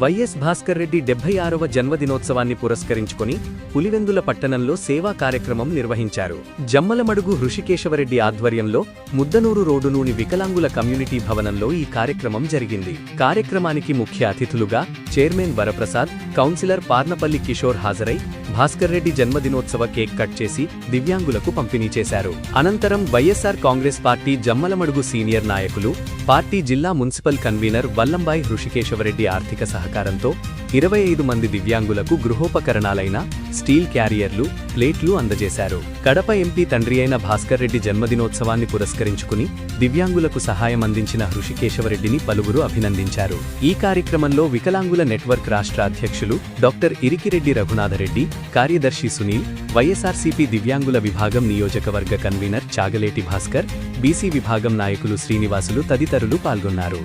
YS Bhaskar Reddy 76వ జన్మదినోత్సవాన్ని పురస్కరించుకొని పులివెందుల పట్టణంలో సేవా కార్యక్రమం నిర్వహించారు. జమ్మలమడుగు హృషికేశవరెడ్డి ఆధ్వర్యంలో ముద్దనూరు రోడ్డులోని వికలాంగుల కమ్యూనిటీ భవనంలో ఈ కార్యక్రమం జరిగింది. కార్యక్రమానికి ముఖ్య అతిథులుగా చైర్మన్ వరప్రసాద్, కౌన్సిలర్ పార్నపల్లి కిషోర్ హాజరై భాస్కర్ రెడ్డి జన్మదినోత్సవ కేక్ కట్ చేసి దివ్యాంగులకు పంపిణీ చేశారు. అనంతరం వైఎస్ఆర్ కాంగ్రెస్ పార్టీ జమ్మలమడుగు సీనియర్ నాయకులు, పార్టీ జిల్లా మున్సిపల్ కన్వీనర్ వల్లంబాయ్ హృషికేశవరెడ్డి ఆర్థిక సహకారంతో 25 మంది దివ్యాంగులకు గృహోపకరణాలైన స్టీల్ క్యారియర్లు, ప్లేట్లు అందజేశారు. కడప ఎంపీ తండ్రి అయిన భాస్కర్ రెడ్డి జన్మదినోత్సవాన్ని పురస్కరించుకుని దివ్యాంగులకు సహాయం అందించిన హృషికేశవరెడ్డిని పలువురు అభినందించారు. ఈ కార్యక్రమంలో వికలాంగుల నెట్వర్క్ రాష్ట్ర అధ్యక్షులు డాక్టర్ ఇరికిరెడ్డి రఘునాథరెడ్డి, కార్యదర్శి సునీల్, వైఎస్ఆర్సీపీ దివ్యాంగుల విభాగం నియోజకవర్గ కన్వీనర్ చాగలేటి భాస్కర్, బీసీ విభాగం నాయకులు శ్రీనివాసులు తదితరులు పాల్గొన్నారు.